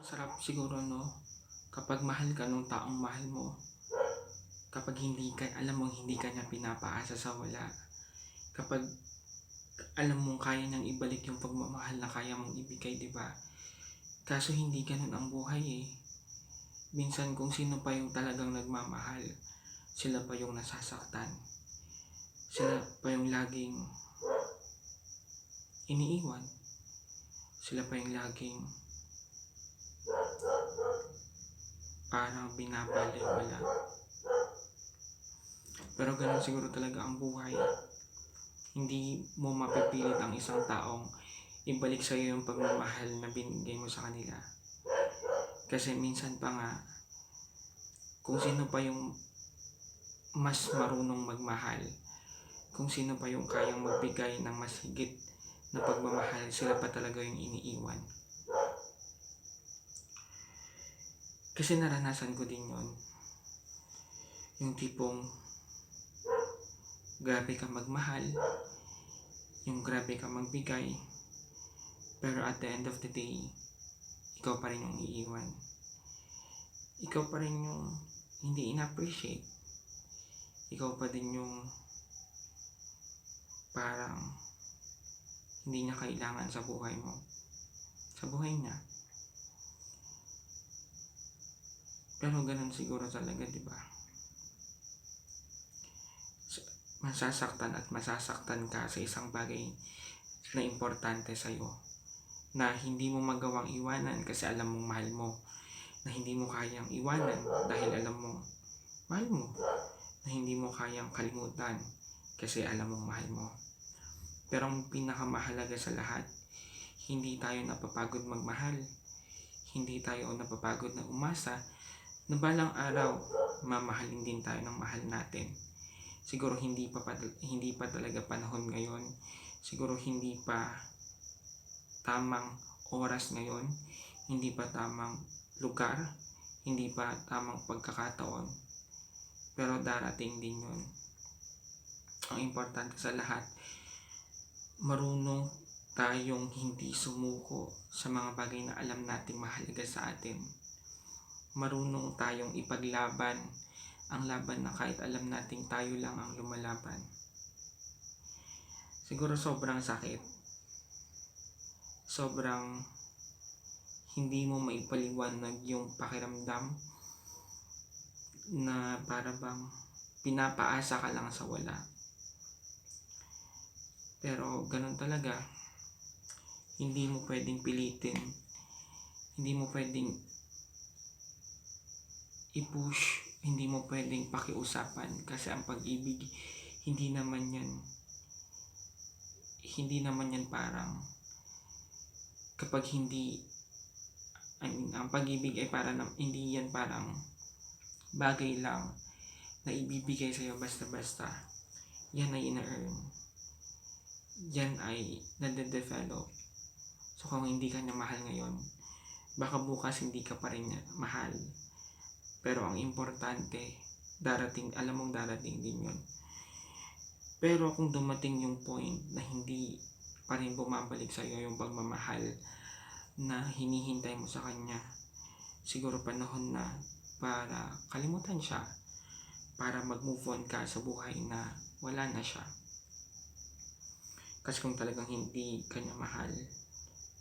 Sarap siguro, 'no, kapag mahal ka nung taong mahal mo, kapag hindi ka alam mong hindi ka niya pinapaasa sa wala, kapag alam mong kaya niyang ibalik yung pagmamahal na kaya mong ibigay, 'di ba? Kaso hindi gano'n ang buhay, eh. Minsan kung sino pa yung talagang nagmamahal, sila pa yung nasasaktan. Sila pa yung laging iniiwan. Sila pa yung laging parang binabalewala. Pero gano'n siguro talaga ang buhay. Hindi mo mapipilit ang isang taong ibalik sa'yo yung pagmamahal na binigay mo sa kanila. Kasi minsan pa nga, kung sino pa yung mas marunong magmahal, kung sino pa yung kayang magbigay ng mas higit na pagmamahal, sila pa talaga yung iniiwan. Kasi naranasan ko din yun. Yung tipong grabe ka magmahal, yung grabe ka magbigay, pero at the end of the day, ikaw pa rin yung iiwan. Ikaw pa rin yung hindi ina-appreciate. Ikaw pa din yung parang hindi niya kailangan sa buhay mo. Sa buhay niya. Pero ganun siguro talaga, di ba? Masasaktan at masasaktan ka sa isang bagay na importante sa'yo, na hindi mo magawang iwanan kasi alam mong mahal mo, na hindi mo kayang iwanan dahil alam mong mahal mo, na hindi mo kayang kalimutan kasi alam mong mahal mo. Pero ang pinakamahalaga sa lahat, hindi tayo napapagod magmahal, hindi tayo napapagod na umasa na balang araw mamahalin din tayo ng mahal natin. Siguro hindi pa talaga panahon ngayon, siguro hindi pa tamang oras ngayon, hindi pa tamang lugar, hindi pa tamang pagkakataon, pero darating din yun. Ang importante sa lahat, marunong tayong hindi sumuko sa mga bagay na alam nating mahalaga sa atin. Marunong tayong ipaglaban ang laban na kahit alam nating tayo lang ang lumalaban. Siguro sobrang sakit. Sobrang hindi mo maipaliwanag yung pakiramdam na para bang pinapaasa ka lang sa wala. Pero ganun talaga. Hindi mo pwedeng pilitin. Hindi mo pwedeng i-push, hindi mo pwedeng pakiusapan kasi ang pag-ibig hindi naman yan parang kapag hindi ang pag-ibig ay hindi yan parang bagay lang na ibibigay sa'yo basta-basta. Yan ay ina-earn, yan ay nade-develop. So kung hindi ka niya mahal ngayon, baka bukas hindi ka pa rin niya mahal. Pero ang importante, darating, alam mong darating din yun. Pero kung dumating yung point na hindi pa rin bumabalik sa iyo yung pagmamahal na hinihintay mo sa kanya, siguro panahon na para kalimutan siya, para mag-move on ka sa buhay na wala na siya. Kasi kung talagang hindi ka niya mahal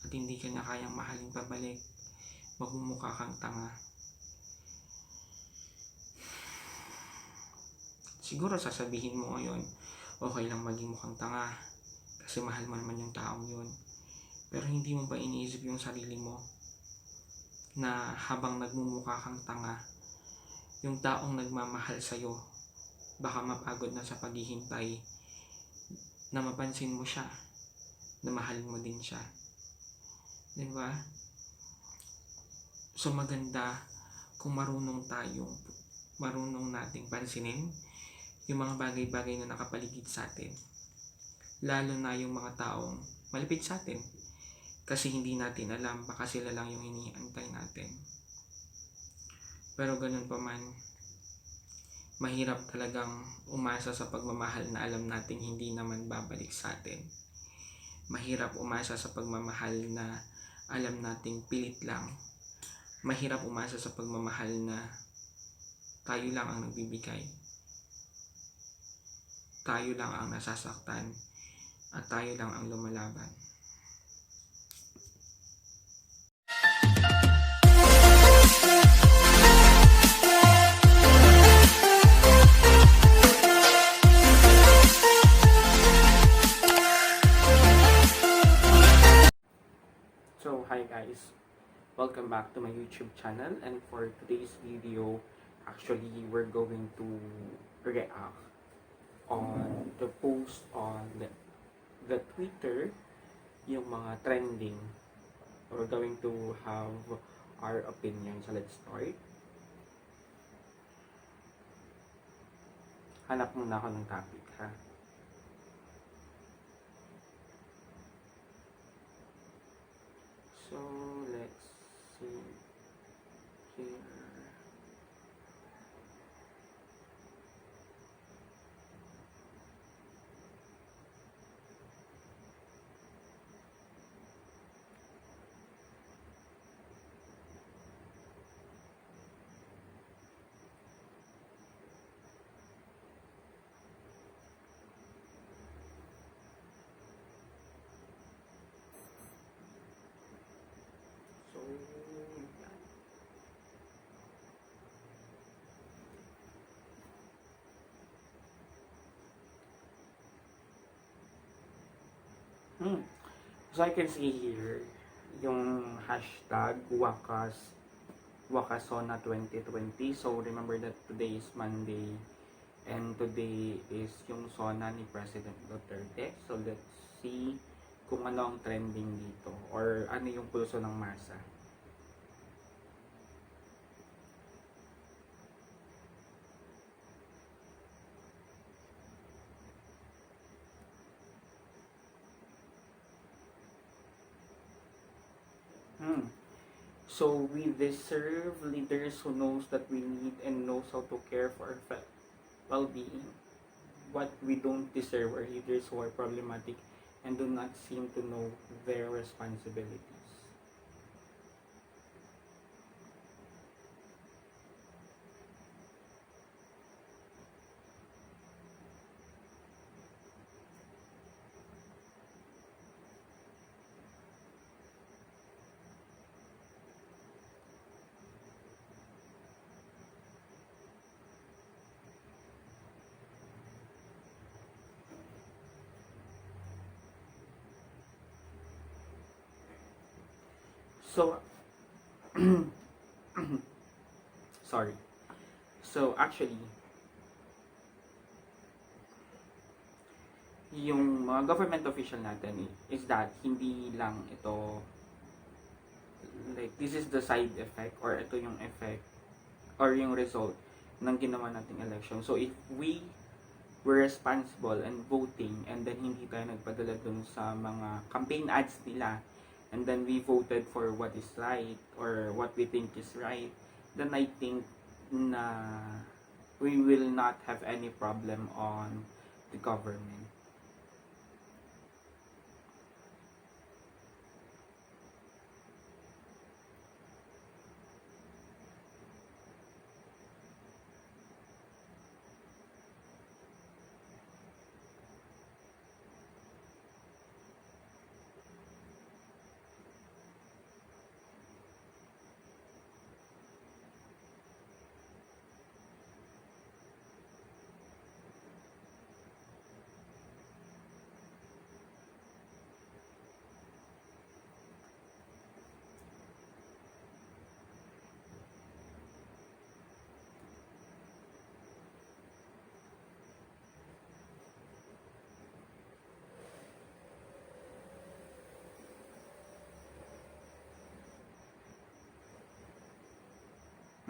at hindi ka niya kayang mahalin pabalik, magmumukha kang tanga. Siguro sasabihin mo ngayon, okay lang maging mukhang tanga kasi mahal mo naman yung taong yun. Pero hindi mo ba iniisip yung sarili mo na habang nagmumukha kang tanga, yung taong nagmamahal sa'yo, baka mapagod na sa paghihintay na mapansin mo siya, na mahal mo din siya. Diba? So maganda kung marunong nating pansinin yung mga bagay-bagay na nakapaligid sa atin. Lalo na yung mga taong malapit sa atin. Kasi hindi natin alam, baka sila lang yung iniantay natin. Pero ganun pa man, mahirap talagang umasa sa pagmamahal na alam nating hindi naman babalik sa atin. Mahirap umasa sa pagmamahal na alam nating pilit lang Mahirap umasa sa pagmamahal na tayo lang ang nagbibigay, tayo lang ang nasasaktan, at tayo lang ang lumalaban. So, hi guys! Welcome back to my YouTube channel, and for today's video, actually we're going to react on the post on the Twitter, yung mga trending. We're going to have our opinion. So let's start. Hanap muna ako ng topic, ha? So let's see here. So, so I can see here yung hashtag Wakasona 2020. So remember that today is Monday and today is yung Sona ni President Duterte. So let's see kung ano ang trending dito or ano yung pulso ng masa. So we deserve leaders who knows that we need and knows how to care for our well-being. What we don't deserve are leaders who are problematic and do not seem to know their responsibilities. So, sorry. So, actually, yung mga government official natin is that hindi lang ito, like, this is the side effect or ito yung effect or yung result ng ginawa nating election. So, if we were responsible and voting and then hindi tayo nagpadala dun sa mga campaign ads nila and then we voted for what is right or what we think is right, then I think na we will not have any problem on the government.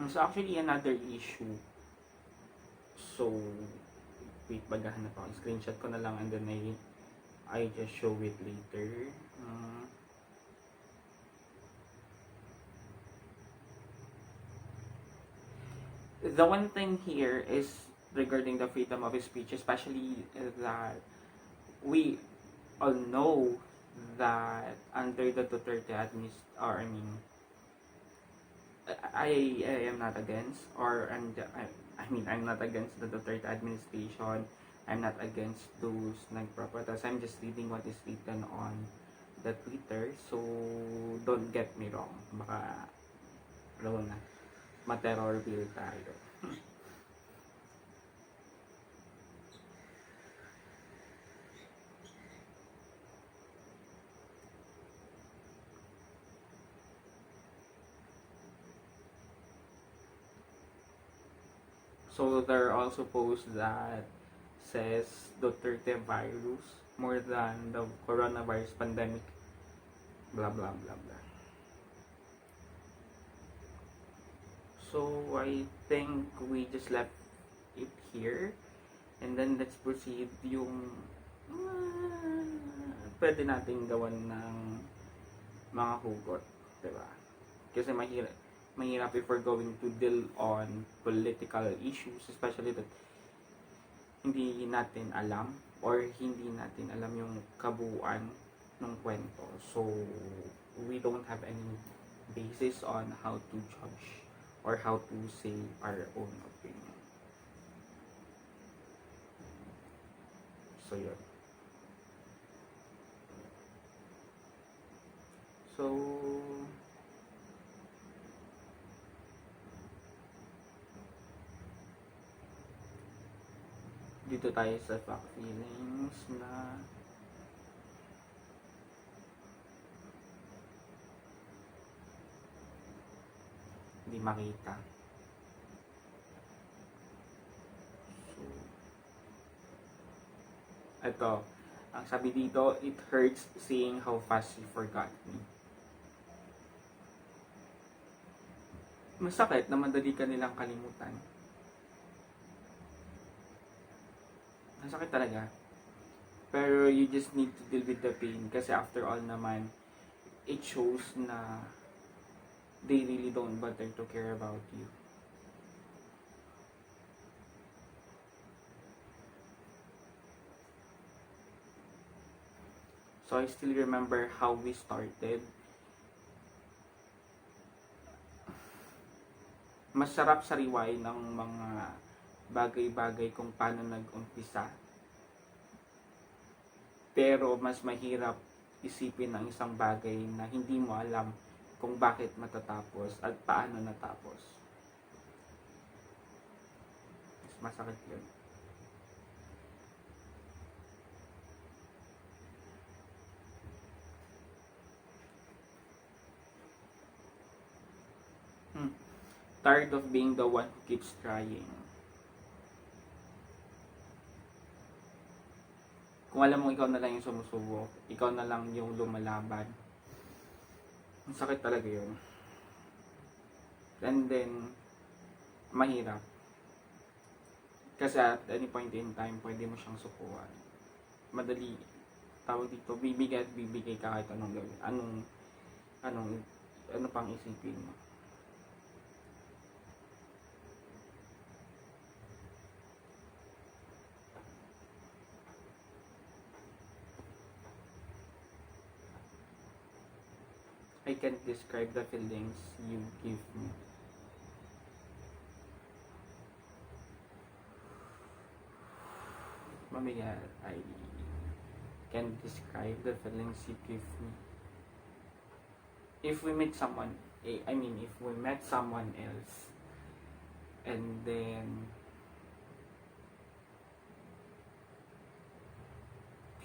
So actually another issue. So wait, bagahan na pa. Screenshot ko na lang and then I just show it later. The one thing here is regarding the freedom of speech, especially that we all know that under the Duterte I am not against, or I'm not against the Duterte administration. I'm not against those nagprotest. I'm just reading what is written on the Twitter. So, don't get me wrong. Baka, alam na, ma-terror bill tayo. So, there are also posts that says Duterte virus more than the coronavirus pandemic. Blah, blah, blah, blah. So, I think we just left it here. And then, let's proceed yung pwede nating gawan ng mga hugot. Diba? Kasi mahirap if we're going to deal on political issues, especially that hindi natin alam or hindi natin alam yung kabuuan ng kwento. So, we don't have any basis on how to judge or how to say our own opinion. So, yun. So, dito tayo sa fact feelings na hindi makita. So, ito, ang sabi dito, it hurts seeing how fast you forgot me. Masakit na madali ka nilang kalimutan. Masakit talaga. Pero you just need to deal with the pain kasi after all naman, it shows na they really don't bother to care about you. So I still remember how we started. Masarap sariway ng mga bagay-bagay kung paano nag-umpisa. Pero mas mahirap isipin ang isang bagay na hindi mo alam kung bakit matatapos at paano natapos. Mas masakit yun. Tired of being the one who keeps trying. Kung alam mo ikaw na lang yung sumusubok, ikaw na lang yung lumalaban, ang sakit talaga yun. And then, mahirap. Kasi at any point in time, pwede mo siyang sukuan. Madali, tawag dito, bibigay at bibigay ka kahit anong gawin. Ano pang isipin mo. I can't describe the feelings you give me. Mamaya, I can't describe the feelings you give me. If we meet someone, if we met someone else, and then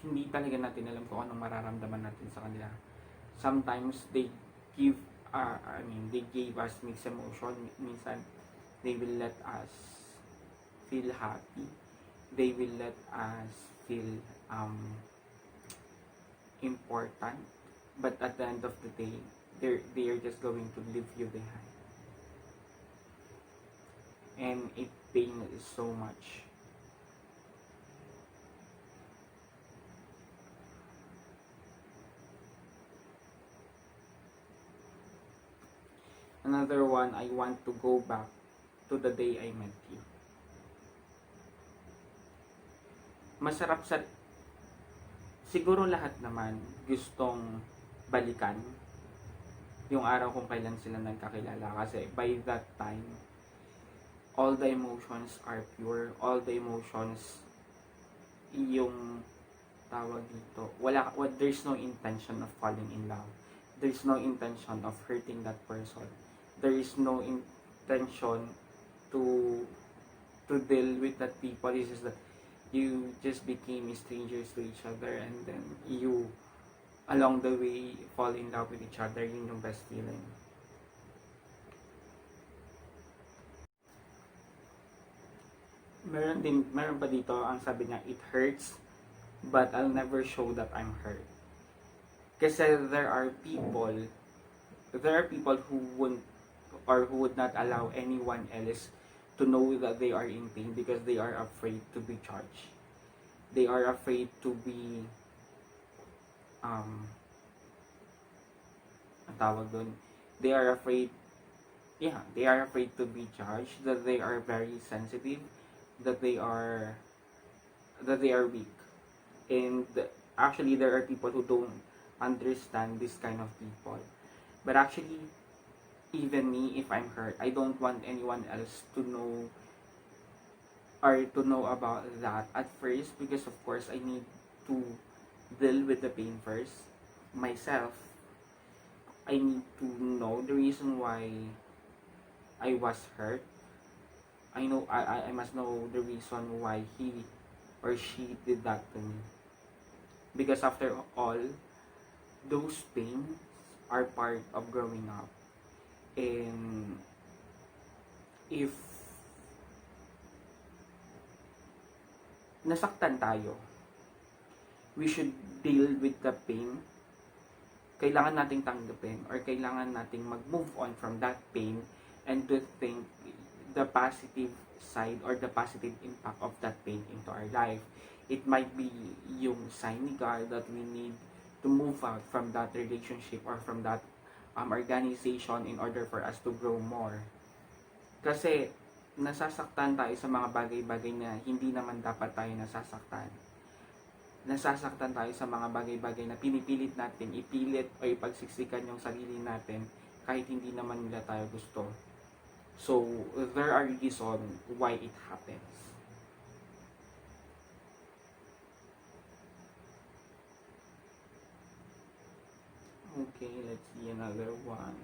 hindi talaga natin alam kung anong mararamdaman natin sa kanila. Sometimes they give they gave us mixed emotion. Minsan they will let us feel happy, they will let us feel important, but at the end of the day they are just going to leave you behind, and it pains so much. Another one, I want to go back to the day I met you. Masarap siguro lahat naman gustong balikan. yung araw kung kailan sila nagkakilala. Kasi by that time, all the emotions are pure, all the emotions, yung tawag dito, there's no intention of falling in love. There's no intention of hurting that person. There is no intention to deal with that people. It's just that you just became strangers to each other, and then you along the way fall in love with each other. Yun yung best feeling. Meron pa dito ang sabi niya, it hurts but I'll never show that I'm hurt. Kasi there are people who would not allow anyone else to know that they are in pain because they are afraid to be judged. They are afraid to be ang tawag doon, they are afraid to be judged, that they are very sensitive, that they are weak. And actually there are people who don't understand this kind of people. But actually, even me, if I'm hurt, I don't want anyone else to know about that at first, because of course I need to deal with the pain first myself. I need to know the reason why I was hurt. I must know the reason why he or she did that to me. Because after all, those pains are part of growing up. And if nasaktan tayo, we should deal with the pain. Kailangan nating tanggapin, or kailangan nating mag-move on from that pain and to think the positive side or the positive impact of that pain into our life. It might be yung sign ni God that we need to move out from that relationship or from that organization in order for us to grow more. Kasi nasasaktan tayo sa mga bagay-bagay na hindi naman dapat tayo nasasaktan. Nasasaktan tayo sa mga bagay-bagay na pinipilit natin, ipilit o ipagsiksikan yung sarili natin kahit hindi naman nila tayo gusto. So, there are reasons why it happens. Okay, let's see another one.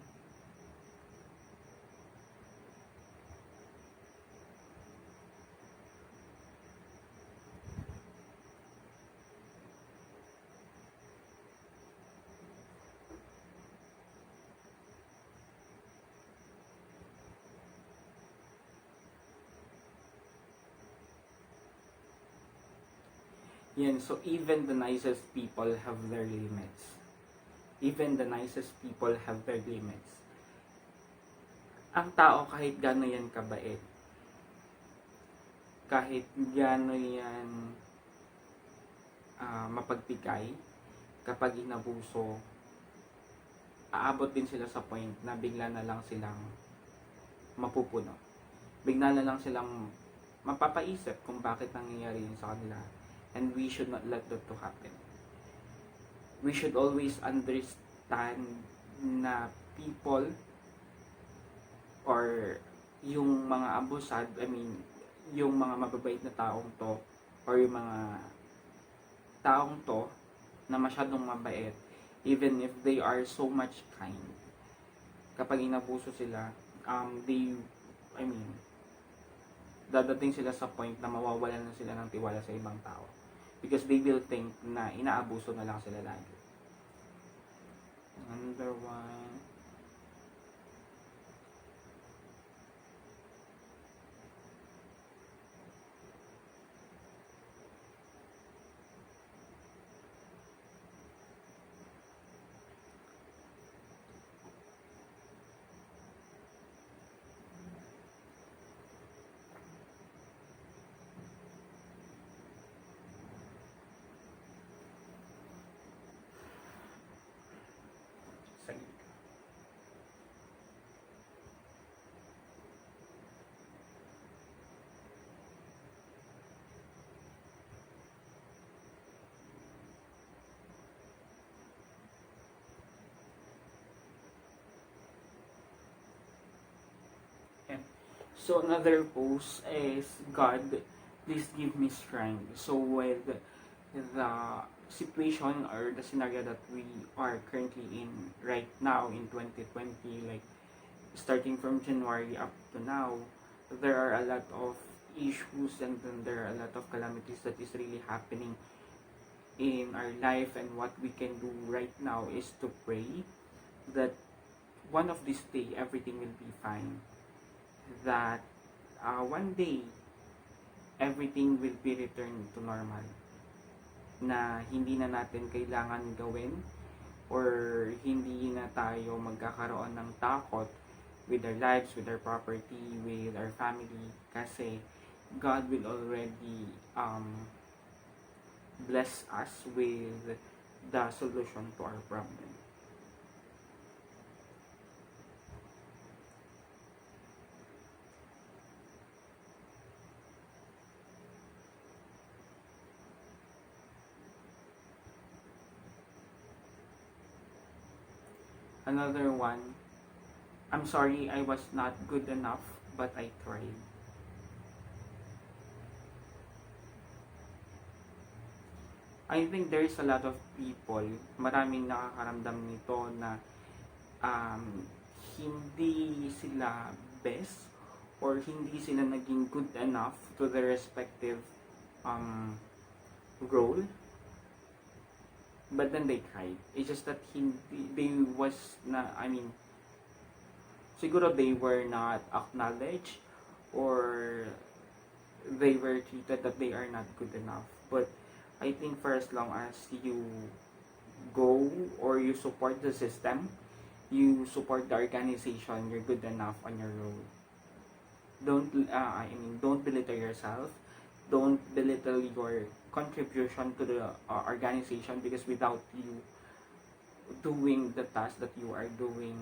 Yan, so even the nicest people have their limits. Even the nicest people have their limits. Ang tao kahit gaano yan kabait, kahit gaano yan mapagbigay, kapag inabuso, aabot din sila sa point na bigla na lang silang mapupuno. Bigla na lang silang mapapaisip kung bakit nangyayari yun sa kanila. And we should not let that to happen. We should always understand na people or yung mga abusad, yung mga mababait na taong to, or yung mga taong to na masyadong mabait, even if they are so much kind, kapag inabuso sila, dadating sila sa point na mawawalan na sila ng tiwala sa ibang tao. Because they will think na inaabuso na lang sila lagi. Another one. So another post is, God, please give me strength. So with the situation or the scenario that we are currently in right now in 2020, like starting from January up to now, there are a lot of issues, and then there are a lot of calamities that is really happening in our life. And what we can do right now is to pray that one of this day everything will be fine, that one day everything will be returned to normal, na hindi na natin kailangan gawin or hindi na tayo magkakaroon ng takot with our lives, with our property, with our family, kasi God will already bless us with the solution to our problem. Another one, I'm sorry I was not good enough, but I tried. I think there is a lot of people, maraming nakakaramdam nito na hindi sila best or hindi sila naging good enough to their respective role, but then they tried. It's just that they was na, I mean, siguro they were not acknowledged, or they were treated that they are not good enough. But I think for as long as you go or you support the system, you support the organization, you're good enough on your role. Don't belittle yourself. Don't belittle your contribution to the organization, because without you doing the task that you are doing,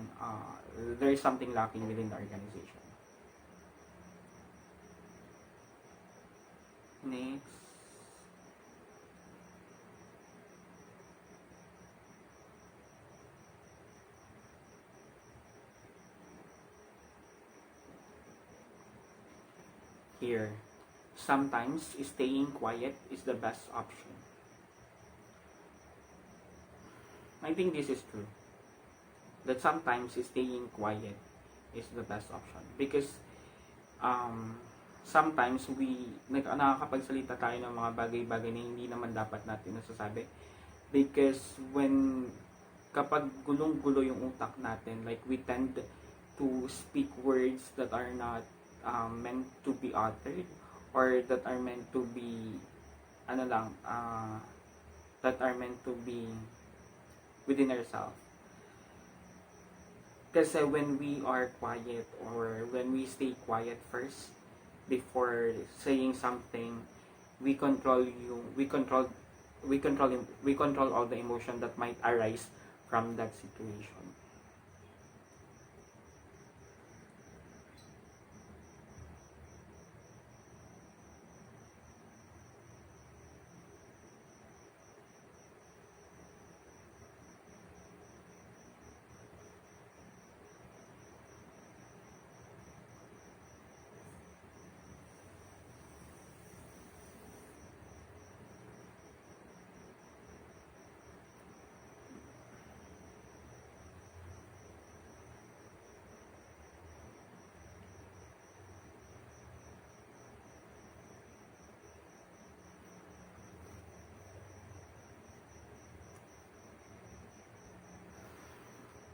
there is something lacking within the organization. Next. Here, sometimes staying quiet is the best option. I think this is true. That sometimes staying quiet is the best option, because sometimes nakakapagsalita tayo ng mga bagay-bagay na hindi naman dapat natin nasasabi, because kapag gulong-gulo yung utak natin, like we tend to speak words that are not meant to be uttered, or that are meant to be that are meant to be within ourselves. Kasi when we are quiet, or when we stay quiet first before saying something, we control all the emotion that might arise from that situation.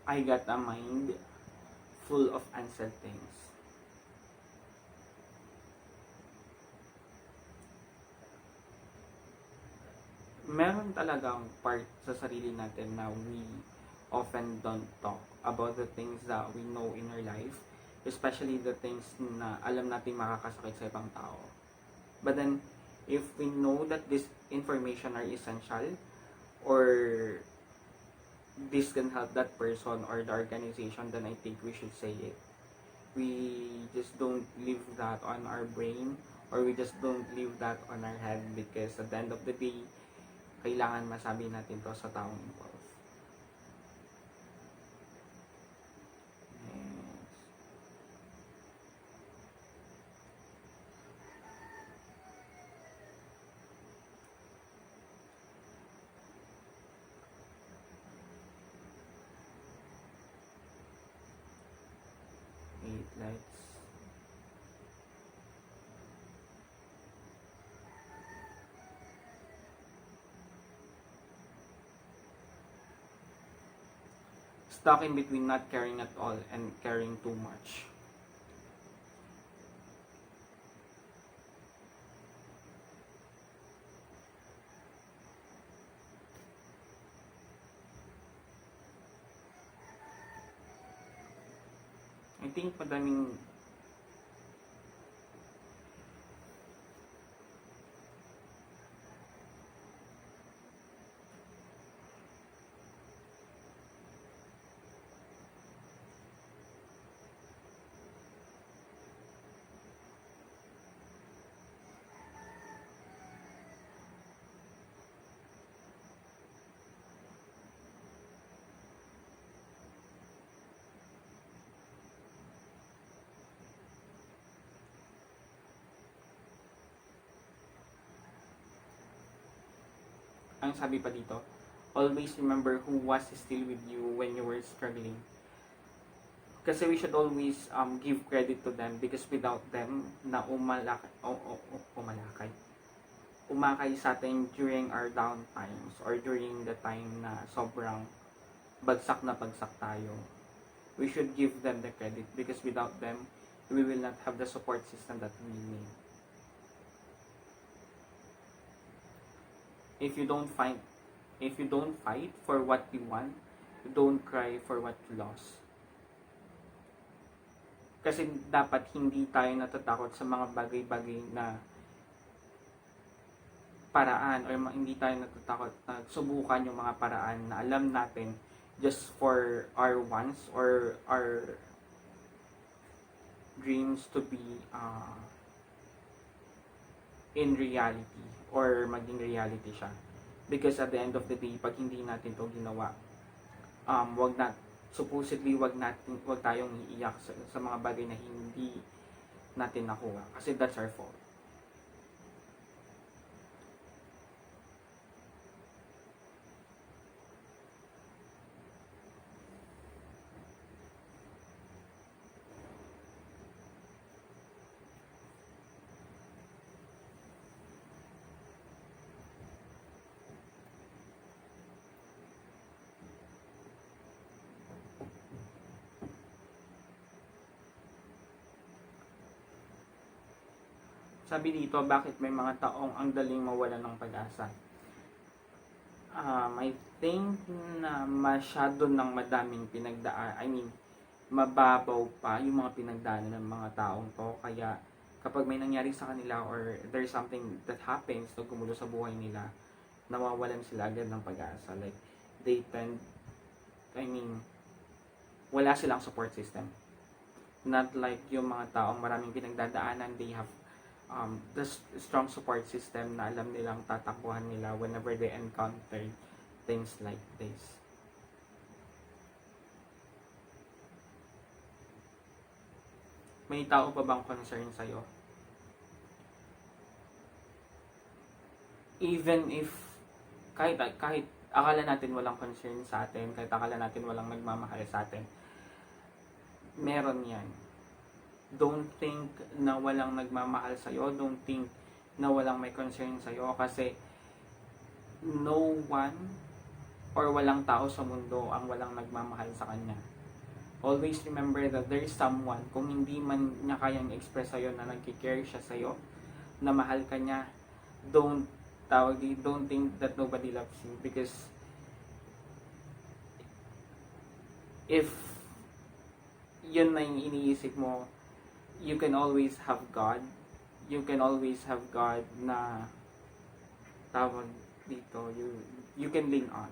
I got a mind full of unsaid things. Meron talagang part sa sarili natin na we often don't talk about the things that we know in our life, especially the things na alam nating makakasakit sa ibang tao. But then, if we know that this information are essential, or this can help that person or the organization, then I think we should say it. We just don't leave that on our brain, or we just don't leave that on our head, because at the end of the day, kailangan masabi natin to sa taong involved. Yes. Let's stuck in between not caring at all and caring too much. I think madaming ang sabi pa dito, always remember who was still with you when you were struggling. Kasi we should always give credit to them because without them na umakay sa atin during our down times or during the time na sobrang bagsak na bagsak tayo. We should give them the credit because without them, we will not have the support system that we need. If you don't fight for what you want, don't cry for what you lost. Kasi dapat hindi tayo natatakot sa mga bagay-bagay na paraan or hindi tayo natatakot na subukan yung mga paraan na alam natin just for our wants or our dreams to be in reality or maging reality siya. Because at the end of the day, pag hindi natin to ginawa, wag tayong iiyak sa mga bagay na hindi natin nakuha. Kasi that's our fault. Sabi dito, bakit may mga taong ang daling mawala ng pag-asa? I think na masyado ng madaming mababaw pa yung mga pinagdaanan ng mga taong to. Kaya kapag may nangyari sa kanila or there's something that happens na gumulo sa buhay nila, nawawalan sila agad ng pag-asa. Like, wala silang support system. Not like yung mga taong maraming pinagdadaanan, they have the strong support system na alam nilang tatakbuhan nila whenever they encounter things like this. May tao pa bang concern sa'yo? Even if kahit akala natin walang concern sa atin, kahit akala natin walang nagmamahal sa atin, meron yan. Don't think na walang nagmamahal sa'yo. Don't think na walang may concern sa'yo. Kasi no one or walang tao sa mundo ang walang nagmamahal sa kanya. Always remember that there is someone, kung hindi man niya kayang express sa'yo na nagkikare siya sa'yo, na mahal ka niya, don't think that nobody loves you. Because if yun na yung iniisip mo, you can always have God. You can always have God na tawag dito, you can lean on.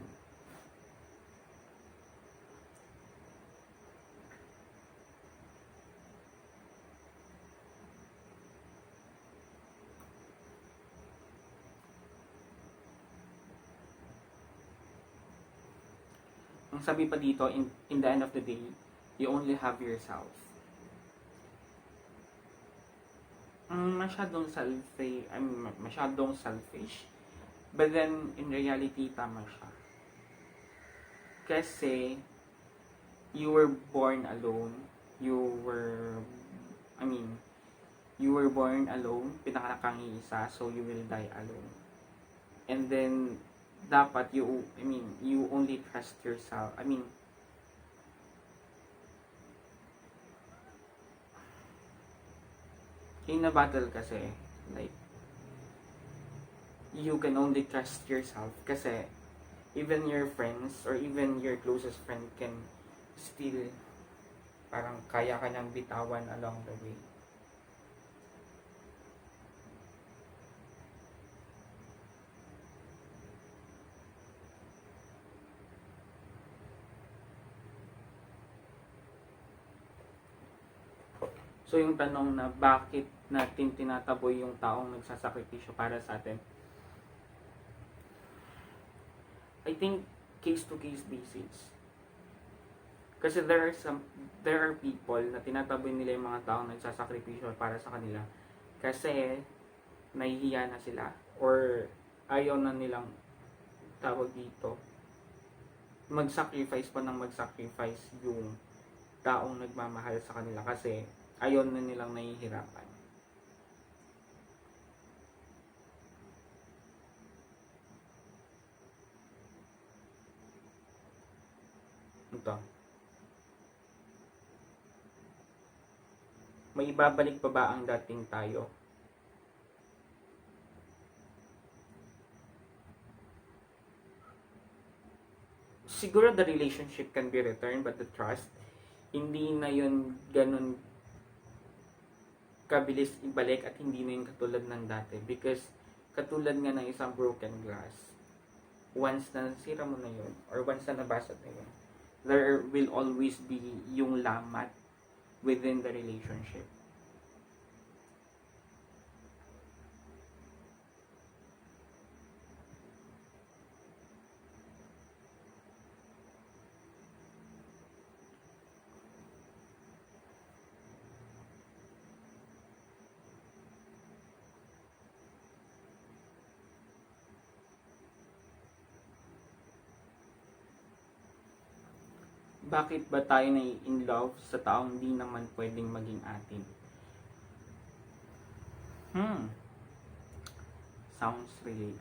Ang sabi pa dito, in the end of the day, you only have yourself. Masyadong selfish. But then, in reality, tama siya. Kasi, you were born alone. You were were born alone, pinanganak kang iisa, so you will die alone. And then, dapat you only trust yourself. In a battle kasi, like, you can only trust yourself kasi even your friends or even your closest friend can still parang kaya ka niyang bitawan along the way. So yung tanong na bakit natin tinataboy yung taong nagsasakripisyo para sa atin, I think case to case basis. Kasi there are people na tinataboy nila yung mga taong nagsasakripisyo para sa kanila kasi nahihiya na sila or ayaw na nilang tawag dito mag-sacrifice pa ng mag-sacrifice yung taong nagmamahal sa kanila kasi ayaw na nilang nahihirapan. Ito. May ibabalik pa ba ang dating tayo? Siguro the relationship can be returned, but the trust, hindi na yun ganun kabilis ibalik at hindi na yun katulad ng dati. Because katulad nga ng isang broken glass, once na nasira mo na yun, or once na nabasag na yun, there will always be yung lamat within the relationship. Bakit ba tayo na in love sa taong di naman pwedeng maging atin? Sounds really,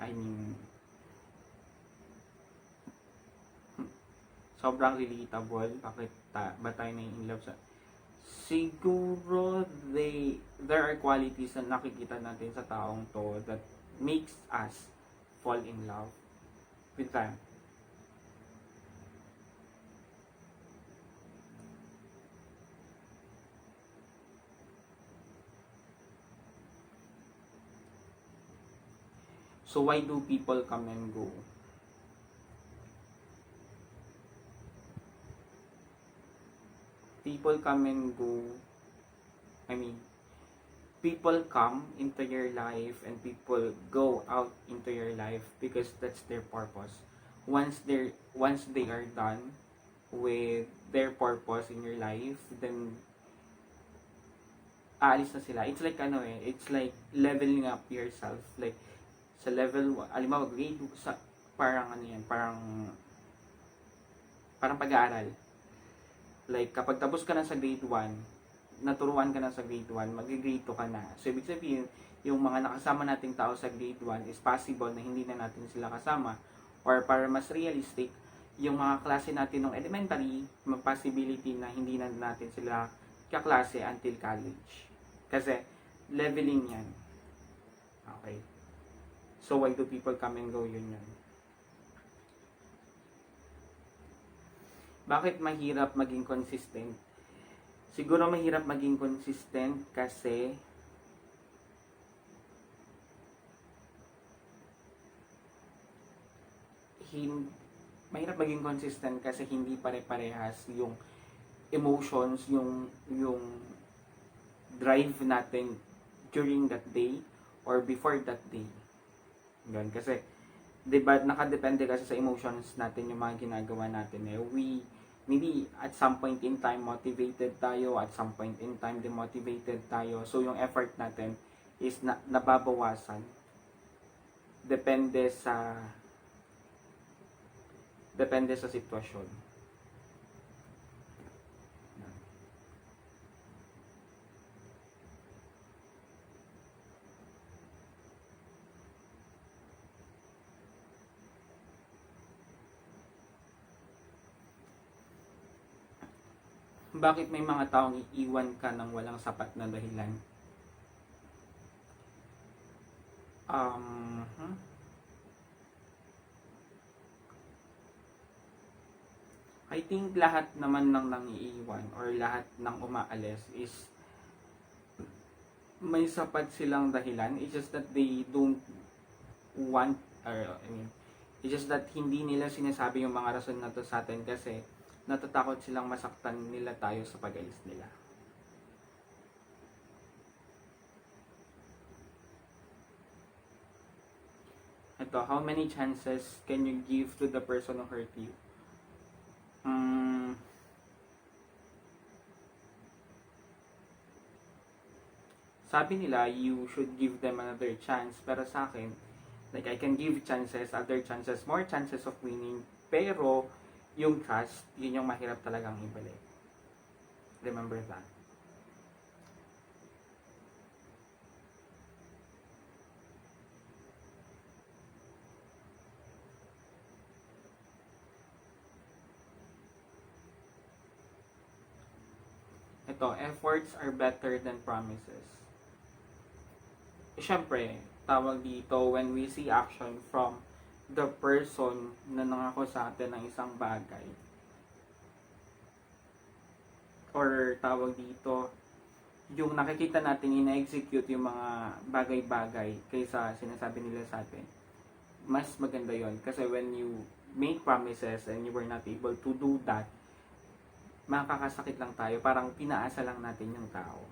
sobrang relatable. Bakit ba tayo na in love sa... Siguro, there are qualities na nakikita natin sa taong to that makes us fall in love with them. So why do people come and go? People come and go. People come into your life and people go out into your life because that's their purpose. Once they are done with their purpose in your life, then aalis na sila. It's like it's like leveling up yourself. Like sa level 1, alimbawa grade sa parang parang pag-aaral. Like kapag tapos ka na sa grade 1, naturuan ka na sa grade 1, mag-grade 2 ka na. So ibig sabihin, yung mga nakasama nating tao sa grade 1 is possible na hindi na natin sila kasama, or para mas realistic, yung mga klase natin ng elementary, may possibility na hindi na natin sila kaklase until college. Kasi leveling yan. Okay. So why do people come and go? Yun. Bakit mahirap maging consistent? Siguro mahirap maging consistent kasi mahirap maging consistent kasi hindi pare-parehas yung emotions, yung drive natin during that day or before that day. Ganun. Kasi, diba, nakadepende kasi sa emotions natin yung mga ginagawa natin. We, maybe, at some point in time, motivated tayo. At some point in time, demotivated tayo. So, yung effort natin is nababawasan. Depende sa sitwasyon. Bakit may mga taong iiwan ka ng walang sapat na dahilan? Um, hmm? I think lahat naman ng nangiiwan or lahat ng umaalis is may sapat silang dahilan. It's just that they don't want, or I mean, it's just that hindi nila sinasabi yung mga rason na to sa atin kasi natatakot silang masaktan nila tayo sa pag-alis nila. Ito, how many chances can you give to the person who hurt you? Sabi nila, you should give them another chance. Pero sa akin, like I can give chances, other chances, more chances of winning. Pero, yung trust, yun yung mahirap talagang ibalik. Remember that. Ito, efforts are better than promises. Siyempre, tawag dito, when we see action from the person na nangako sa atin ng isang bagay, or tawag dito, yung nakikita natin ina-execute yung mga bagay-bagay kaysa sinasabi nila sa atin, mas maganda yon. Kasi when you make promises and you were not able to do that, makakasakit lang tayo. Parang pinaasa lang natin yung tao.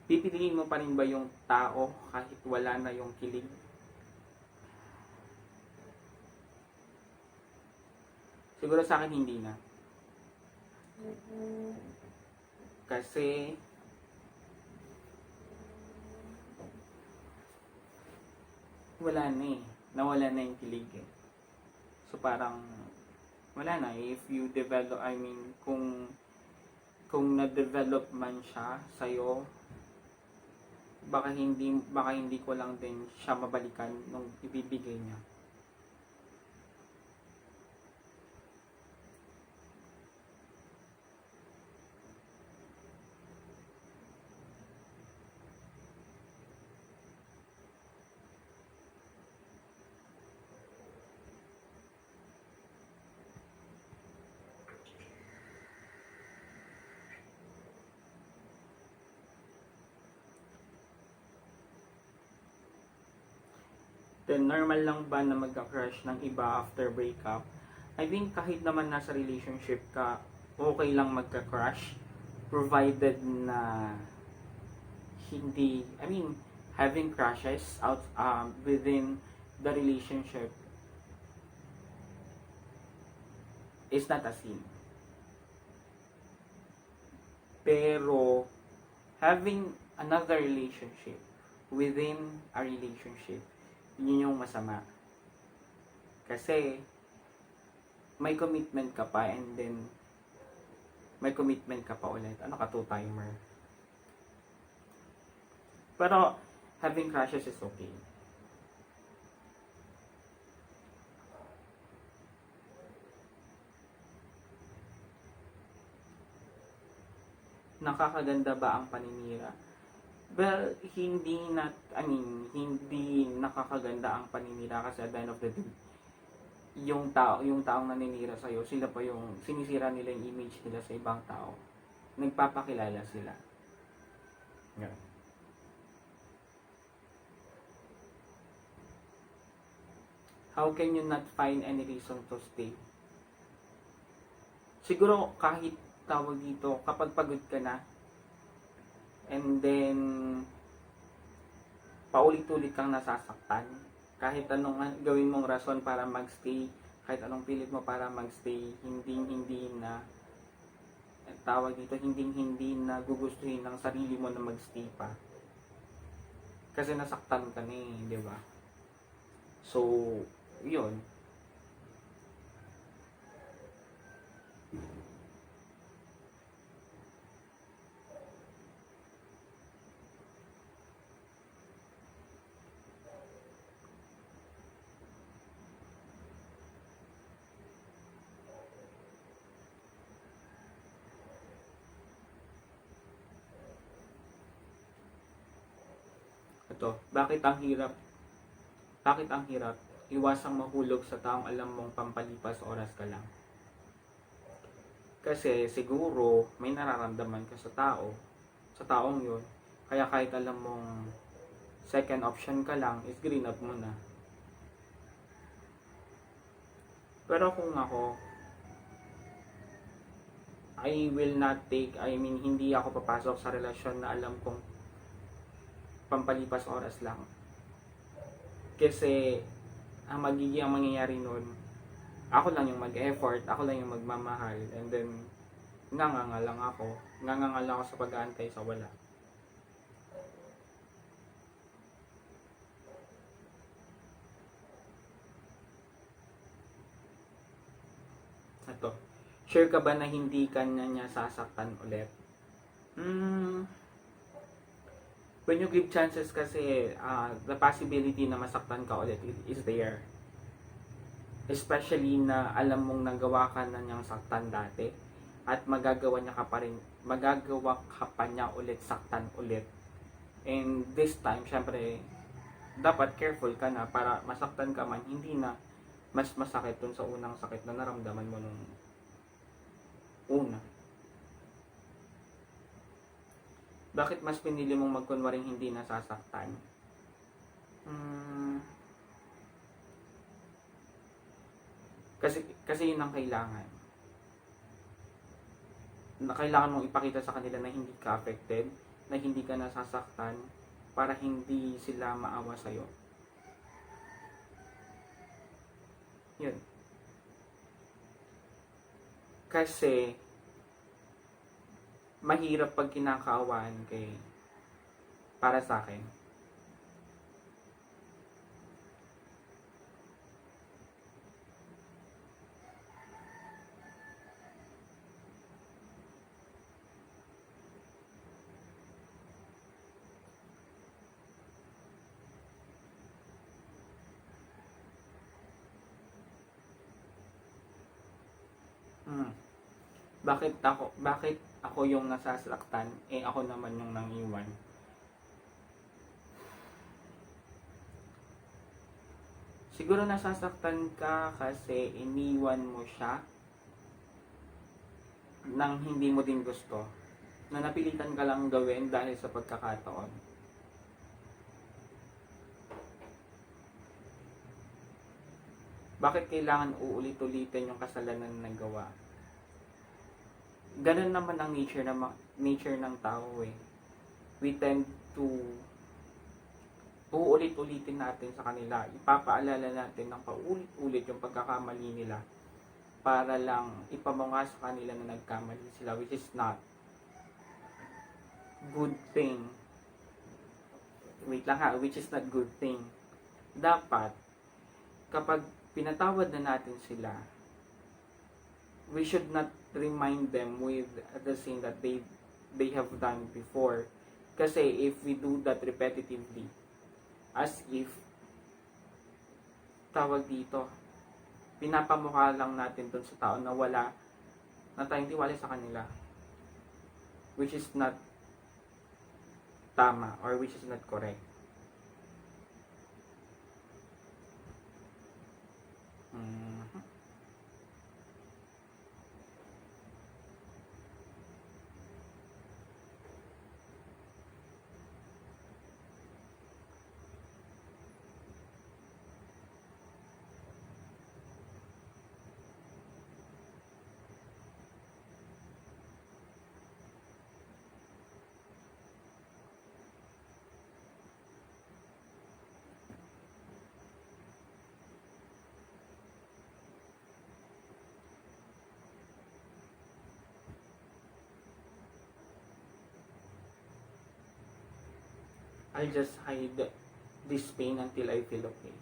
Pipiliin mo pa rin ba yung tao kahit wala na yung kilig? Siguro sa akin hindi na. Kasi wala na eh. Nawala na yung kilig eh. So parang wala na. If you develop, I mean, kung na-develop man siya sa'yo, baka hindi ko lang din siya mabalikan nung ibibigay niya. Then, normal lang ba na magka-crush ng iba after breakup? I think kahit naman nasa relationship ka, okay lang magka-crush. Provided na hindi, I mean, having crushes out within the relationship is not a sin. Pero, having another relationship within a relationship, yun yung masama. Kasi, may commitment ka pa and then, may commitment ka pa ulit. Ano ka, two-timer? Pero, having crushes is okay. Nakakaganda ba ang paninira? Well, hindi nakakaganda ang paninira kasi at the end of the day, yung taong naninira sa'yo, sila pa yung sinisira nila yung image nila sa ibang tao. Nagpapakilala sila. Yeah. How can you not find any reason to stay? Siguro kahit tawag dito, kapag pagod ka na, and then paulit-ulit kang nasasaktan, kahit anong gawin mong rason para magstay, kahit anong pilit mo para magstay, hindi na tawag dito, hindi na gugustuhin ng sarili mo na magstay pa. Kasi nasaktan ka na eh, di ba? So, yun. to, bakit ang hirap? Bakit ang hirap? Iwasang mahulog sa taong alam mong pampalipas oras ka lang. Kasi siguro may nararamdaman ka sa taong yun. Kaya kahit alam mong second option ka lang, is green up mo na. Pero kung ako, hindi ako papasok sa relasyon na alam kong pampalipas oras lang. Kasi, ang mangyayari nun, ako lang yung mag-effort, ako lang yung magmamahal, and then, nganganga lang ako sa pag-aantay sa wala. Ito, sure ka ba na hindi ka na niya sasaktan ulit? When you give chances kasi, the possibility na masaktan ka ulit is there. Especially na alam mong nagawa ka na niyang saktan dati at magagawa ka pa niya ulit saktan ulit. And this time, syempre, dapat careful ka na para masaktan ka man, hindi na mas masakit dun sa unang sakit na naramdaman mo nung una. Bakit mas pinili mong magkunwaring hindi nasasaktan? Kasi yun ang kailangan. Na kailangan mong ipakita sa kanila na hindi ka affected, na hindi ka nasasaktan, para hindi sila maawa sa'yo. Yun. Kasi, mahirap pag kinakaawaan para sa akin. Bakit ako yung nasasaktan, ako naman yung nangiwan? Siguro nasasaktan ka kasi iniwan mo siya nang hindi mo din gusto, na napilitan ka lang gawin dahil sa pagkakataon. Bakit kailangan uulit-ulitin yung kasalanan na nagawa? Ganun naman ang nature ng tao eh. We tend to uulit-ulitin natin sa kanila. Ipapaalala natin ng paulit-ulit yung pagkakamali nila para lang ipamanga sa kanila na nagkamali sila, which is not good thing. Which is not good thing. Dapat, kapag pinatawad na natin sila, we should not remind them with the sin that they have done before. Kasi if we do that repetitively, as if pinapamukha lang natin dun sa tao na tayong tiwala sa kanila, which is not tama or which is not correct. I'll just hide this pain until I feel okay.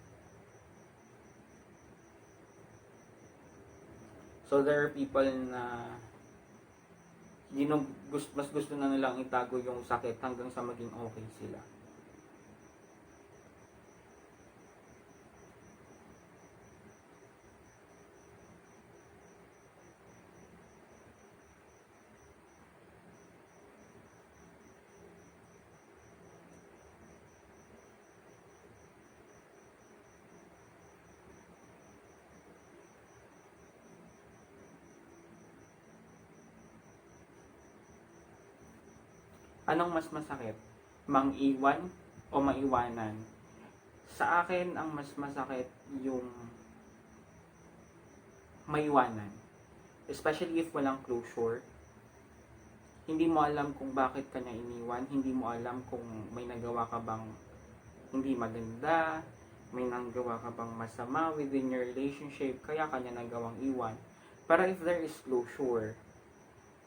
So there are people na mas gusto na nilang itago yung sakit hanggang sa maging okay sila. Anong mas masakit? Mang-iwan o maiwanan? Sa akin, ang mas masakit yung maiwanan. Especially if walang closure. Hindi mo alam kung bakit ka niya iniwan. Hindi mo alam kung may nagawa ka bang hindi maganda, may nagawa ka bang masama within your relationship, kaya ka niya nagawang iwan. Pero if there is closure,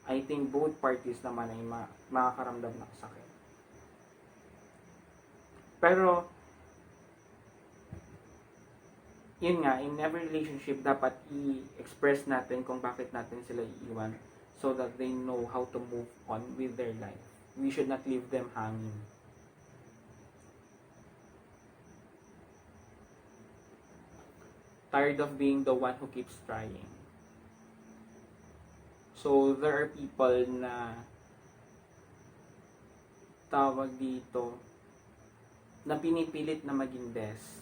I think both parties naman ay makakaramdam ng sakit. Pero, yun nga, in every relationship, dapat i-express natin kung bakit natin sila iiwan so that they know how to move on with their life. We should not leave them hanging. Tired of being the one who keeps trying. So, there are people na tawag dito na pinipilit na maging best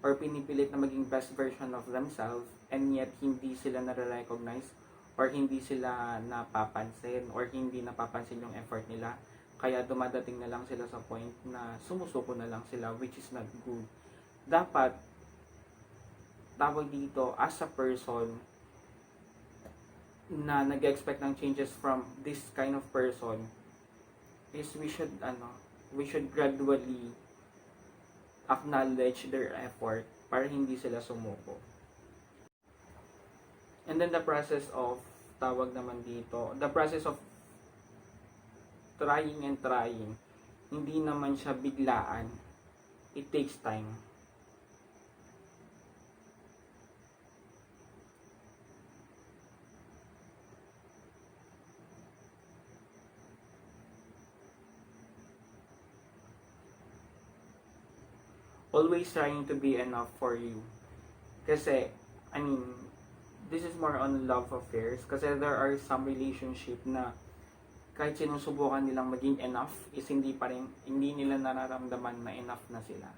or pinipilit na maging best version of themselves, and yet hindi sila nare-recognize or hindi sila napapansin or hindi napapansin yung effort nila. Kaya dumadating na lang sila sa point na sumusuko na lang sila, which is not good. Dapat, tawag dito, as a person na nag-expect ng changes from this kind of person, is we should gradually acknowledge their effort para hindi sila sumuko. And then the process of, tawag naman dito, the process of trying and trying, hindi naman siya biglaan. It takes time. Always trying to be enough for you. Kasi, this is more on love affairs. Kasi there are some relationship na kahit sinusubukan nilang maging enough is hindi nila nararamdaman na enough na sila.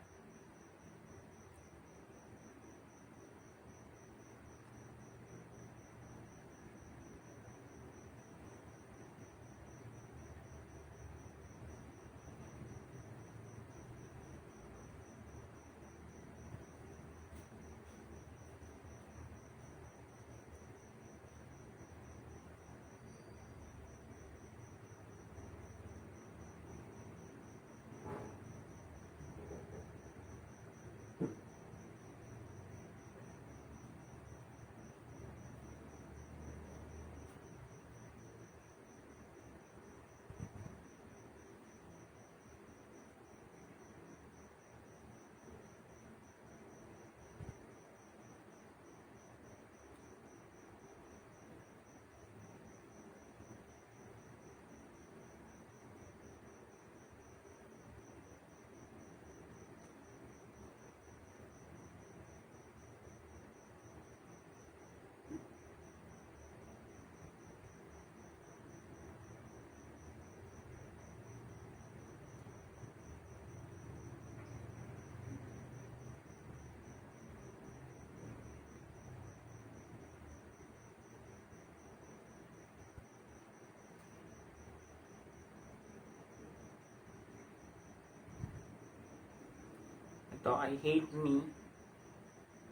Ito, I hate me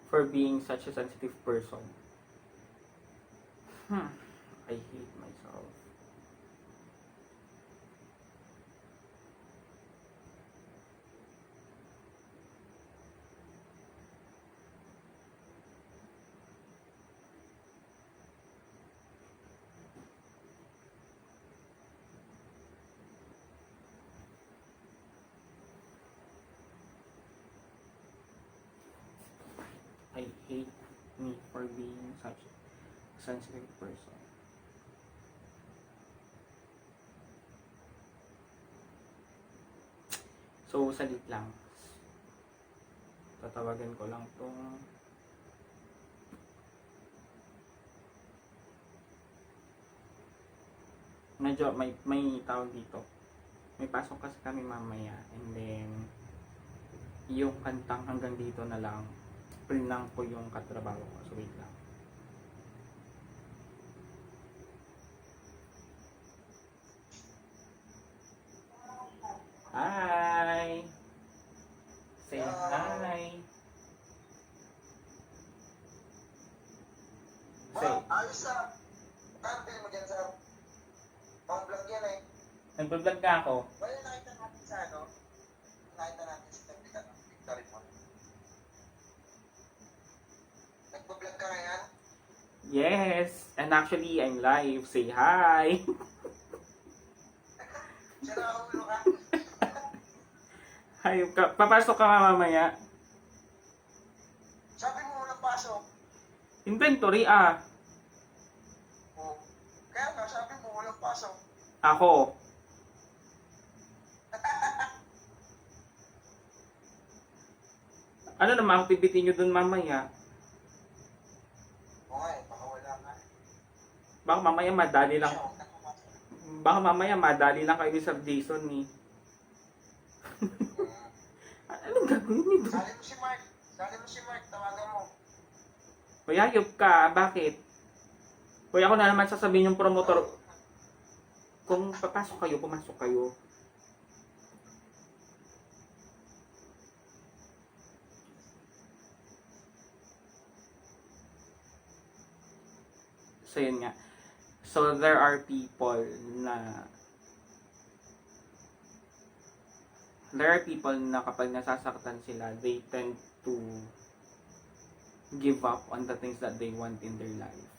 for being such a sensitive person. I hate myself. I hate me for being such a sensitive person. So, salit lang. Tatawagan ko lang tong medyo may tawag dito. May pasok kasi kami mamaya, and then yung kantang hanggang dito na lang, prinang ko yung katrabaho ko. So, wait lang. Say, Ayos na. Camping mo dyan sa pang vlog yan eh. nagpa-vlog ka ako. Wala nakita natin sa ano? Nakita natin sa Victory mo. Nagpa-vlog ka ngayon? Yes, and actually, I'm live. Say hi. Sira ulo ka. Hi, papasok ka nga mamaya. Sabi mo walang pasok. Inventory, Oh. Kaya nga, sabi mo walang pasok. Ako. Ano naman activity nyo dun mamaya? Oo nga eh, baka wala nga. Baka mamaya madali lang. Siya, huwag na pumasok. Baka mamaya madali lang kayo ni Sir Jason eh. Anong gagawin nito? Sali mo si Mark. Sali mo si Mark, tawagan mo. Hoy, hayop ka. Bakit? Hoy, ako na naman sasabihin yung promotor. Kung papasok kayo, pumasok kayo. So, yun nga. So, there are people na kapag nasasaktan sila, they tend to give up on the things that they want in their life.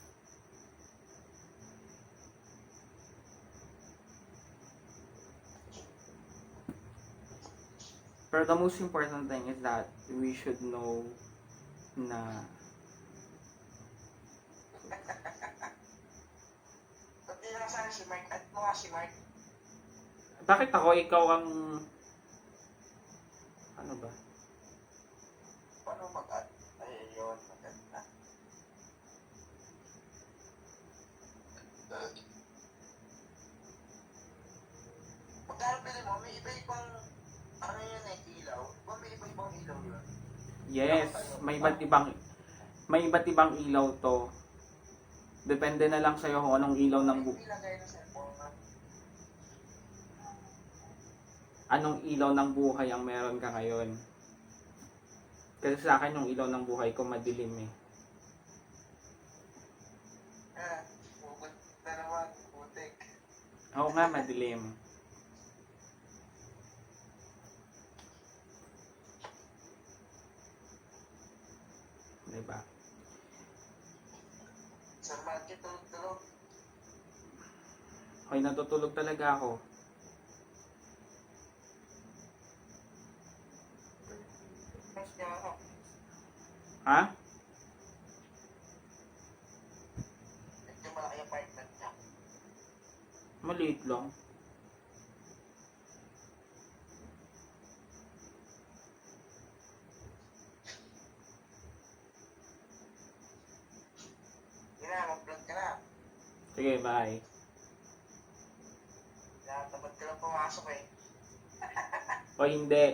Pero the most important thing is that we should know na Ba't di lang sana si Mark? At mo nga si Mark. bakit ako ikaw ang ano ba? Paano mag-add? Ayun, maganda. Magkano pili mo? May iba-ibang ano yun eh, ilaw. Ba may iba-ibang ilaw yun? Yes, may iba't ibang ilaw to. Depende na lang sa'yo kung anong ilaw ng Ilagay na cellphone mo. anong ilaw ng buhay ang meron ka ngayon. Kasi sa akin yung ilaw ng buhay ko madilim eh. Hugot na naman, putik. Oo nga, madilim. Diba? Sa market, tulog-tulog. Hoy, natutulog talaga ako. Mas niya ako. Ha? Medyo malaki apartment niya. Maliit lang. Yun na, mag-vlog ka na. Sige, bye. Tapat ka lang pumasok eh. O hindi.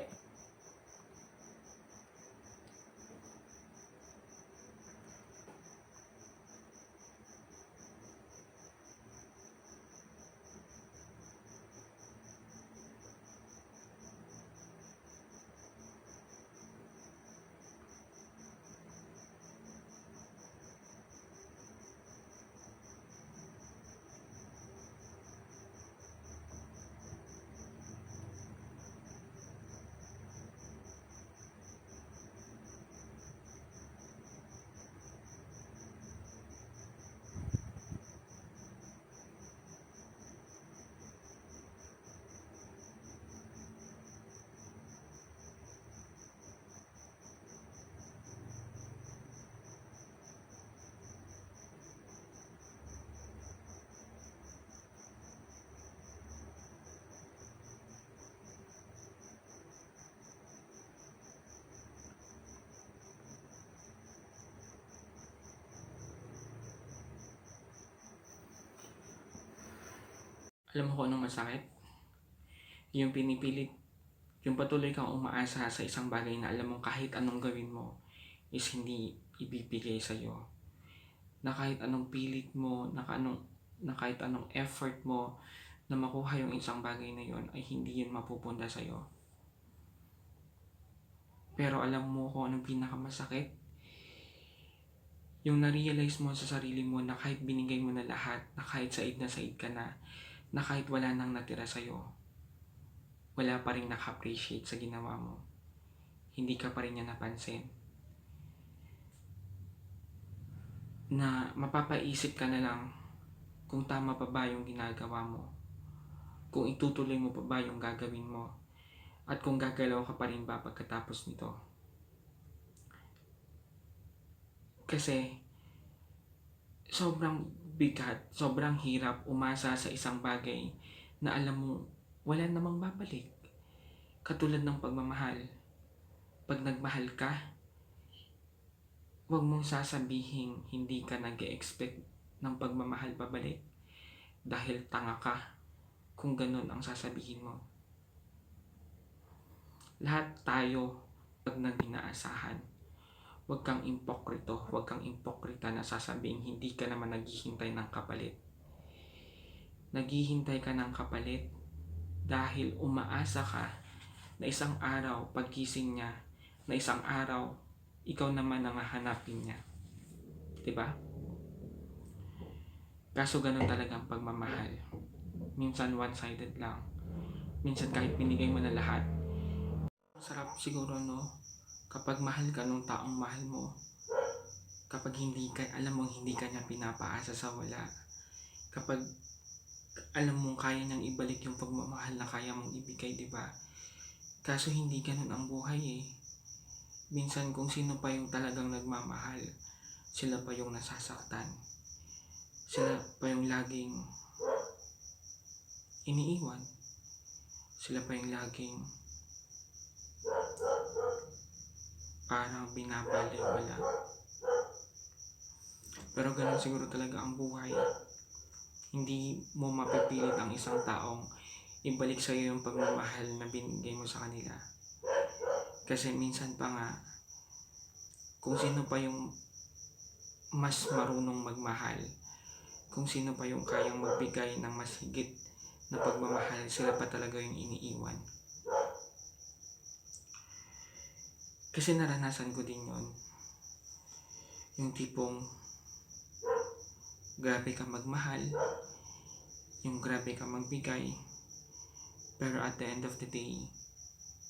Alam mo kung anong masakit? Yung pinipilit, yung patuloy kang umaasa sa isang bagay na alam mo kahit anong gawin mo is hindi ibibigay sa'yo. Na kahit anong pilit mo, na kahit anong effort mo na makuha yung isang bagay na yon ay hindi yun mapupunta sa'yo. Pero alam mo kung anong pinakamasakit? Yung na-realize mo sa sarili mo na kahit binigay mo na lahat, na kahit said ka na kahit wala nang natira sa'yo, wala pa rin naka-appreciate sa ginawa mo. Hindi ka pa rin niya napansin. Na mapapaisip ka na lang kung tama pa ba yung ginagawa mo, kung itutuloy mo pa ba yung gagawin mo, at kung gagalaw ka pa rin ba pagkatapos nito. Kasi sobrang bigat, sobrang hirap umasa sa isang bagay na alam mo wala namang babalik. Katulad ng pagmamahal. Pag nagmahal ka, huwag mong sasabihin hindi ka nag-expect ng pagmamahal pabalik dahil tanga ka kung ganun ang sasabihin mo. Lahat tayo pag inaasahan. Huwag kang impokrito, huwag kang impokrita na sasabihin hindi ka naman naghihintay ng kapalit. Naghihintay ka ng kapalit dahil umaasa ka na isang araw paggising niya, na isang araw ikaw naman ang hahanapin niya. Diba? Kaso ganun talaga ang pagmamahal. Minsan one-sided lang. Minsan kahit binigay mo na lahat. Sarap siguro no, kapag mahal ka nung taong mahal mo, kapag hindi ka, alam mong hindi ka niya pinapaasa sa wala, kapag alam mong kaya niyang ibalik yung pagmamahal na kaya mong ibigay, di ba? Kaso hindi ganun ang buhay eh. Minsan kung sino pa yung talagang nagmamahal, sila pa yung nasasaktan. Sila pa yung laging iniiwan. Sila pa yung laging parang binabaliwala. Pero ganun siguro talaga ang buhay. Hindi mo mapipilit ang isang taong ibalik sa iyo yung pagmamahal na binigay mo sa kanila. Kasi minsan pa nga, kung sino pa yung mas marunong magmahal, kung sino pa yung kayang magbigay ng mas higit na pagmamahal, sila pa talaga yung iniiwan. Kasi naranasan ko din yun. Yung tipong grabe ka magmahal, yung grabe ka magbigay, pero at the end of the day,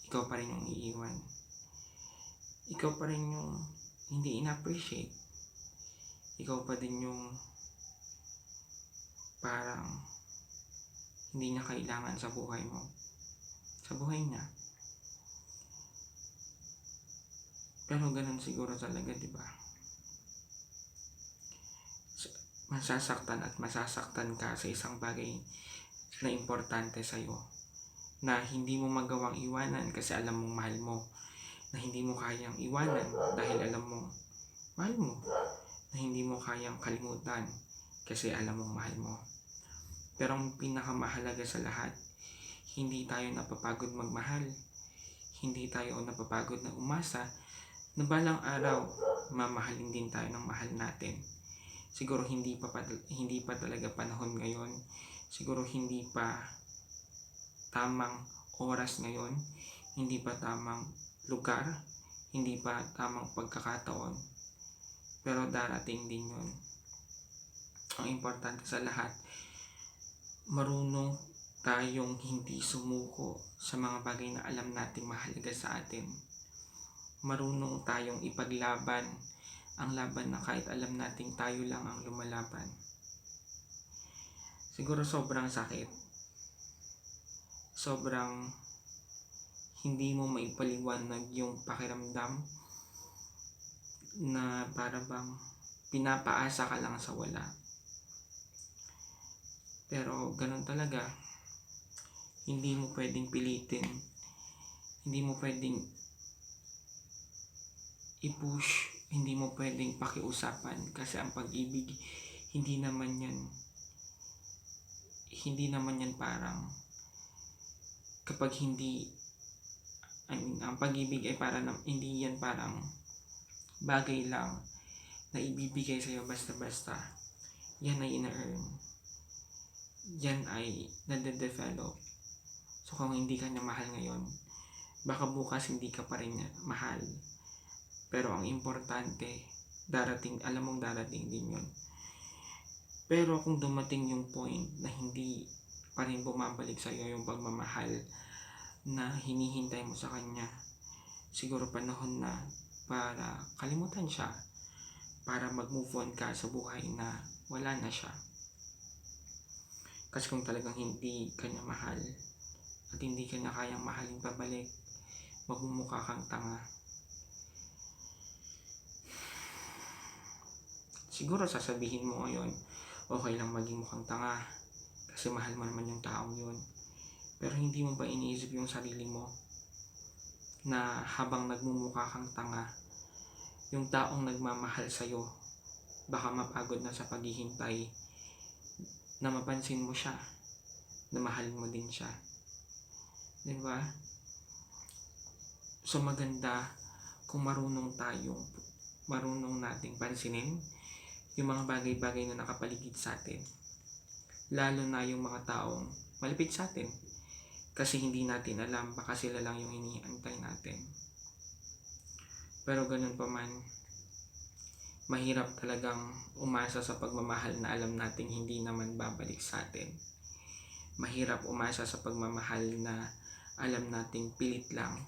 ikaw pa rin yung iiwan. Ikaw pa rin yung hindi in-appreciate. Ikaw pa din yung parang hindi niya kailangan sa buhay mo. Sa buhay niya. Pero ganun siguro talaga, di ba? Masasaktan at masasaktan ka sa isang bagay na importante sa'yo, na hindi mo magawang iwanan kasi alam mong mahal mo, na hindi mo kayang iwanan dahil alam mong mahal mo, na hindi mo kayang kalimutan kasi alam mong mahal mo. Pero ang pinakamahalaga sa lahat, hindi tayo napapagod magmahal, hindi tayo napapagod na umasa na balang araw mamahalin din tayo ng mahal natin. Siguro hindi pa talaga panahon ngayon. Siguro hindi pa tamang oras ngayon. Hindi pa tamang lugar. Hindi pa tamang pagkakataon. Pero darating din yun. Ang importante sa lahat, marunong tayong hindi sumuko sa mga bagay na alam nating mahalaga sa atin. Marunong tayong ipaglaban ang laban na kahit alam nating tayo lang ang lumalaban. Siguro sobrang sakit. Sobrang hindi mo maipaliwanag yung pakiramdam na para bang pinapaasa ka lang sa wala. Pero ganun talaga. Hindi mo pwedeng pilitin. Hindi mo pwedeng i-push, hindi mo pwedeng pakiusapan kasi ang pag-ibig hindi naman yan parang kapag ang pag-ibig ay parang hindi yan parang bagay lang na ibibigay sa'yo basta-basta. Yan ay ina-earn. Yan ay nade-develop. So kung hindi ka niya mahal ngayon, baka bukas hindi ka pa rin niya mahal. Pero ang importante, Darating, alam mong darating din yun. Pero kung dumating yung point na hindi pa rin bumabalik sa'yo yung pagmamahal na hinihintay mo sa kanya, siguro panahon na para kalimutan siya, para mag-move on ka sa buhay na wala na siya. Kasi kung talagang hindi ka niya mahal at hindi ka niya kayang mahalin pabalik, magmumukha kang tanga. Siguro sasabihin mo ngayon, okay lang maging mukhang tanga kasi mahal mo naman yung taong yun. Pero hindi mo ba iniisip yung sarili mo na habang nagmumukha kang tanga, yung taong nagmamahal sa'yo baka mapagod na sa paghihintay na mapansin mo siya, na mahal mo din siya. Diba? So maganda kung marunong nating pansinin yung mga bagay-bagay na nakapaligid sa atin. Lalo na yung mga taong malapit sa atin. Kasi hindi natin alam, baka sila lang yung iniantay natin. Pero ganun pa man, mahirap talagang umasa sa pagmamahal na alam nating hindi naman babalik sa atin. Mahirap umasa sa pagmamahal na alam nating pilit lang.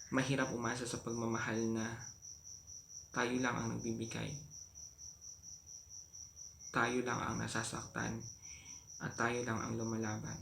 Mahirap umasa sa pagmamahal na tayo lang ang nagbibigay. Tayo lang ang nasasaktan at tayo lang ang lumalaban.